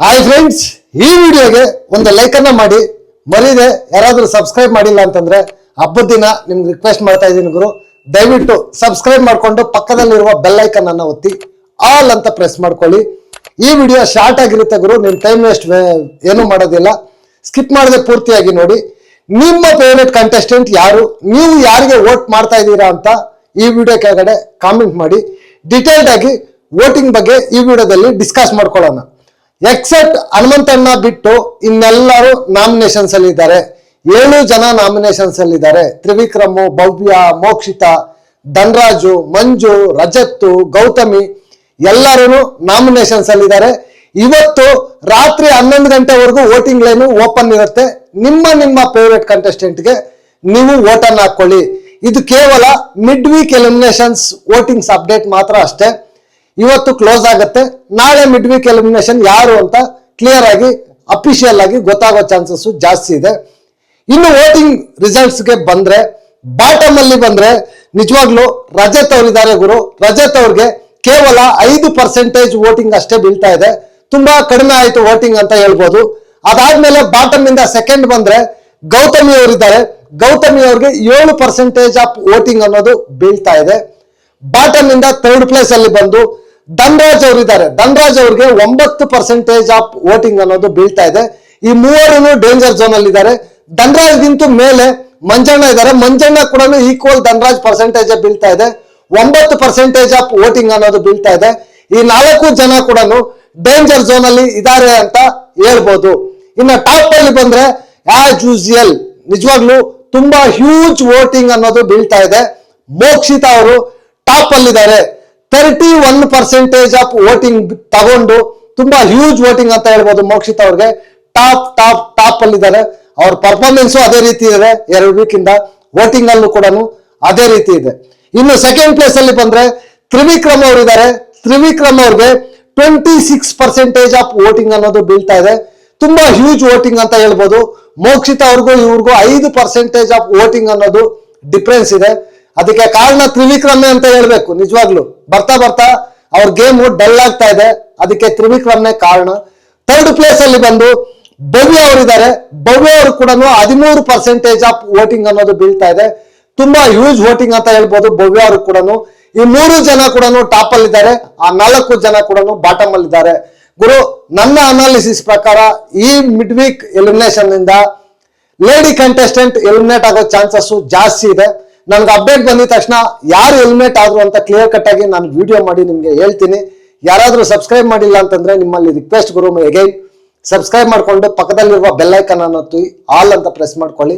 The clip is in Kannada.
ಹಾಯ್ ಫ್ರೆಂಡ್ಸ್, ಈ ವಿಡಿಯೋಗೆ ಒಂದು ಲೈಕ್ ಅನ್ನ ಮಾಡಿ, ಮರಿದೆ ಯಾರಾದ್ರೂ ಸಬ್ಸ್ಕ್ರೈಬ್ ಮಾಡಿಲ್ಲ ಅಂತಂದ್ರೆ ಹಬ್ಬದ ದಿನ ನಿಮ್ಗೆ ರಿಕ್ವೆಸ್ಟ್ ಮಾಡ್ತಾ ಇದ್ದೀನಿ ಗುರು, ದಯವಿಟ್ಟು ಸಬ್ಸ್ಕ್ರೈಬ್ ಮಾಡ್ಕೊಂಡು ಪಕ್ಕದಲ್ಲಿರುವ ಬೆಲ್ ಐಕನ್ ಅನ್ನ ಒತ್ತಿ ಆಲ್ ಅಂತ ಪ್ರೆಸ್ ಮಾಡ್ಕೊಳ್ಳಿ. ಈ ವಿಡಿಯೋ ಶಾರ್ಟ್ ಆಗಿರುತ್ತೆ ಗುರು, ನಿಮ್ ಟೈಮ್ ವೇಸ್ಟ್ ಏನು ಮಾಡೋದಿಲ್ಲ, ಸ್ಕಿಪ್ ಮಾಡದೆ ಪೂರ್ತಿಯಾಗಿ ನೋಡಿ. ನಿಮ್ಮ ಫೇವರೇಟ್ ಕಂಟೆಸ್ಟೆಂಟ್ ಯಾರು, ನೀವು ಯಾರಿಗೆ ವೋಟ್ ಮಾಡ್ತಾ ಇದ್ದೀರಾ ಅಂತ ಈ ವಿಡಿಯೋ ಕೆಳಗಡೆ ಕಾಮೆಂಟ್ ಮಾಡಿ. ಡೀಟೇಲ್ಡ್ ಆಗಿ ವೋಟಿಂಗ್ ಬಗ್ಗೆ ಈ ವಿಡಿಯೋದಲ್ಲಿ ಡಿಸ್ಕಸ್ ಮಾಡ್ಕೊಳ್ಳೋಣ. ಎಕ್ಸೆಪ್ಟ್ ಹನುಮಂತಣ್ಣ ಬಿಟ್ಟು ಇನ್ನೆಲ್ಲರೂ ನಾಮಿನೇಷನ್ಸ್ ಅಲ್ಲಿ ಇದ್ದಾರೆ. 7 ಜನ ನಾಮಿನೇಷನ್ಸ್ ಅಲ್ಲಿ ಇದ್ದಾರೆ. ತ್ರಿವಿಕ್ರಮ್, ಭವ್ಯ, ಮೋಕ್ಷಿತಾ, ಧನರಾಜು, ಮಂಜು, ರಜತ್, ಗೌತಮಿ ಎಲ್ಲರೂ ನಾಮಿನೇಷನ್ಸ್ ಅಲ್ಲಿ ಇದ್ದಾರೆ. ಇವತ್ತು ರಾತ್ರಿ 11 ಗಂಟೆವರೆಗೂ ವೋಟಿಂಗ್ ಲೈನ್ ಓಪನ್ ಇರುತ್ತೆ. ನಿಮ್ಮ ಫೇವರೇಟ್ ಕಂಟೆಸ್ಟೆಂಟ್ಗೆ ನೀವು ವೋಟ್ ಅನ್ನು ಹಾಕೊಳ್ಳಿ. ಇದು ಕೇವಲ ಮಿಡ್ ವೀಕ್ ಎಲಿಮಿನೇಷನ್ಸ್ ವೋಟಿಂಗ್ಸ್ ಅಪ್ಡೇಟ್ ಮಾತ್ರ ಅಷ್ಟೇ. ಇವತ್ತು ಕ್ಲೋಸ್ ಆಗುತ್ತೆ. ನಾಳೆ ಮಿಡ್ ವೀಕ್ ಎಲಿಮಿನೇಷನ್ ಯಾರು ಅಂತ ಕ್ಲಿಯರ್ ಆಗಿ ಅಫಿಷಿಯಲ್ ಆಗಿ ಗೊತ್ತಾಗೋ ಚಾನ್ಸಸ್ ಜಾಸ್ತಿ ಇದೆ. ಇನ್ನು ವೋಟಿಂಗ್ ರಿಸಲ್ಟ್ಸ್ಗೆ ಬಂದ್ರೆ, ಬಾಟಮ್ ಅಲ್ಲಿ ಬಂದ್ರೆ ನಿಜವಾಗ್ಲೂ ರಜತ್ ಅವರಿದ್ದಾರೆ ಗುರು. ರಜತ್ ಅವ್ರಿಗೆ ಕೇವಲ 5% ವೋಟಿಂಗ್ ಅಷ್ಟೇ ಬೀಳ್ತಾ ಇದೆ. ತುಂಬಾ ಕಡಿಮೆ ಆಯ್ತು ವೋಟಿಂಗ್ ಅಂತ ಹೇಳ್ಬೋದು. ಅದಾದ್ಮೇಲೆ ಬಾಟಮ್ ಇಂದ ಸೆಕೆಂಡ್ ಬಂದ್ರೆ ಗೌತಮಿ ಅವರಿದ್ದಾರೆ. ಗೌತಮಿ ಅವ್ರಿಗೆ 7% ಆಫ್ ವೋಟಿಂಗ್ ಅನ್ನೋದು ಬೀಳ್ತಾ ಇದೆ. ಬಾಟಮ್ ಇಂದ ಥರ್ಡ್ ಪ್ಲೇಸ್ ಅಲ್ಲಿ ಬಂದು ಧನರಾಜ್ ಅವರಿದ್ದಾರೆ. ಧನರಾಜ್ ಅವ್ರಿಗೆ 9% ಆಫ್ ವೋಟಿಂಗ್ ಅನ್ನೋದು ಬೀಳ್ತಾ ಇದೆ. ಈ ಮೂವರೂ ಡೇಂಜರ್ ಝೋನ್ ಅಲ್ಲಿ ಇದ್ದಾರೆ. ಧನರಾಜ್ಗಿಂತ ಮೇಲೆ ಮಂಜಣ್ಣ ಇದ್ದಾರೆ. ಮಂಜಣ್ಣ ಕೂಡ ಈಕ್ವಲ್ ಧನರಾಜ್ ಪರ್ಸೆಂಟೇಜ್ ಬೀಳ್ತಾ ಇದೆ. 9% ಆಫ್ ವೋಟಿಂಗ್ ಅನ್ನೋದು ಬೀಳ್ತಾ ಇದೆ. ಈ 4 ಜನ ಕೂಡ ಡೇಂಜರ್ ಝೋನ್ ಅಲ್ಲಿ ಇದ್ದಾರೆ ಅಂತ ಹೇಳ್ಬೋದು. ಇನ್ನು ಟಾಪ್ ಅಲ್ಲಿ ಬಂದ್ರೆ ಆಸ್ ಯೂಶುವಲ್ ನಿಜವಾಗ್ಲೂ ತುಂಬಾ ಹ್ಯೂಜ್ ವೋಟಿಂಗ್ ಅನ್ನೋದು ಬೀಳ್ತಾ ಇದೆ. ಮೋಕ್ಷಿತಾ ಅವರು ಟಾಪ್ ಅಲ್ಲಿದ್ದಾರೆ. 31% ಆಫ್ ವೋಟಿಂಗ್ ತಗೊಂಡು ತುಂಬಾ ಹ್ಯೂಜ್ ವೋಟಿಂಗ್ ಅಂತ ಹೇಳ್ಬೋದು. ಮೋಕ್ಷಿತಾ ಅವ್ರಿಗೆ ಟಾಪ್ ಅಲ್ಲಿದ್ದಾರೆ. ಅವ್ರ ಪರ್ಫಾರ್ಮೆನ್ಸ್ ಅದೇ ರೀತಿ ಇದೆ. 2 ವೀಕ್ ಇಂದ ವೋಟಿಂಗ್ ಅಲ್ಲೂ ಕೂಡ ಅದೇ ರೀತಿ ಇದೆ. ಇನ್ನು ಸೆಕೆಂಡ್ ಪ್ಲೇಸ್ ಅಲ್ಲಿ ಬಂದ್ರೆ ತ್ರಿವಿಕ್ರಮ್ ಅವರಿದ್ದಾರೆ. ತ್ರಿವಿಕ್ರಮ್ ಅವ್ರಿಗೆ 26% ಆಫ್ ವೋಟಿಂಗ್ ಅನ್ನೋದು ಬೀಳ್ತಾ ಇದೆ. ತುಂಬಾ ಹ್ಯೂಜ್ ವೋಟಿಂಗ್ ಅಂತ ಹೇಳ್ಬೋದು. ಮೋಕ್ಷಿತಾ ಅವ್ರಿಗೂ ಇವ್ರಿಗೂ 5% ಆಫ್ ವೋಟಿಂಗ್ ಅನ್ನೋದು ಡಿಫ್ರೆನ್ಸ್ ಇದೆ. ಅದಕ್ಕೆ ಕಾರಣ ತ್ರಿವಿಕ್ರಮೆ ಅಂತ ಹೇಳ್ಬೇಕು. ನಿಜವಾಗ್ಲು ಬರ್ತಾ ಅವ್ರ ಗೇಮ್ ಡಲ್ ಆಗ್ತಾ ಇದೆ. ಅದಕ್ಕೆ ತ್ರಿವಿಕ್ರಮ್ನೇ ಕಾರಣ. ಥರ್ಡ್ ಪ್ಲೇಸ್ ಅಲ್ಲಿ ಬಂದು ಭವ್ಯ ಅವರಿದ್ದಾರೆ. ಭವ್ಯ ಅವರು ಕೂಡ 13% ಆಫ್ ವೋಟಿಂಗ್ ಅನ್ನೋದು ಬೀಳ್ತಾ ಇದೆ. ತುಂಬಾ ಹ್ಯೂಜ್ ವೋಟಿಂಗ್ ಅಂತ ಹೇಳ್ಬೋದು ಭವ್ಯ ಅವರು ಕೂಡ. ಈ 3 ಜನ ಕೂಡ ಟಾಪ್ ಅಲ್ಲಿ ಇದ್ದಾರೆ. ಆ 4 ಜನ ಕೂಡ ಬಾಟಮ್ ಅಲ್ಲಿ ಇದ್ದಾರೆ. ಗುರು, ನನ್ನ ಅನಾಲಿಸಿಸ್ ಪ್ರಕಾರ ಈ ಮಿಡ್ ವೀಕ್ ಎಲಿಮಿನೇಷನ್ ಇಂದ ಲೇಡಿ ಕಂಟೆಸ್ಟೆಂಟ್ ಎಲಿಮಿನೇಟ್ ಆಗೋ ಚಾನ್ಸಸ್ ಜಾಸ್ತಿ ಇದೆ. ನನ್ಗೆ ಅಪ್ಡೇಟ್ ಬಂದಿದ ತಕ್ಷಣ ಯಾರು ಎಲಿಮಿನೇಟ್ ಆದ್ರು ಅಂತ ಕ್ಲಿಯರ್ ಕಟ್ ಆಗಿ ನಾನು ವಿಡಿಯೋ ಮಾಡಿ ನಿಮ್ಗೆ ಹೇಳ್ತೀನಿ. ಯಾರಾದ್ರೂ ಸಬ್ಸ್ಕ್ರೈಬ್ ಮಾಡಿಲ್ಲ ಅಂತಂದ್ರೆ ನಿಮ್ಮಲ್ಲಿ ರಿಕ್ವೆಸ್ಟ್ ಗುರು, ಅಗೈನ್ ಸಬ್ಸ್ಕ್ರೈಬ್ ಮಾಡ್ಕೊಂಡು ಪಕ್ಕದಲ್ಲಿರುವ ಬೆಲ್ ಐಕನ್ ಅನ್ನು ಒತ್ತಿ ಆಲ್ ಅಂತ ಪ್ರೆಸ್ ಮಾಡ್ಕೊಳ್ಳಿ.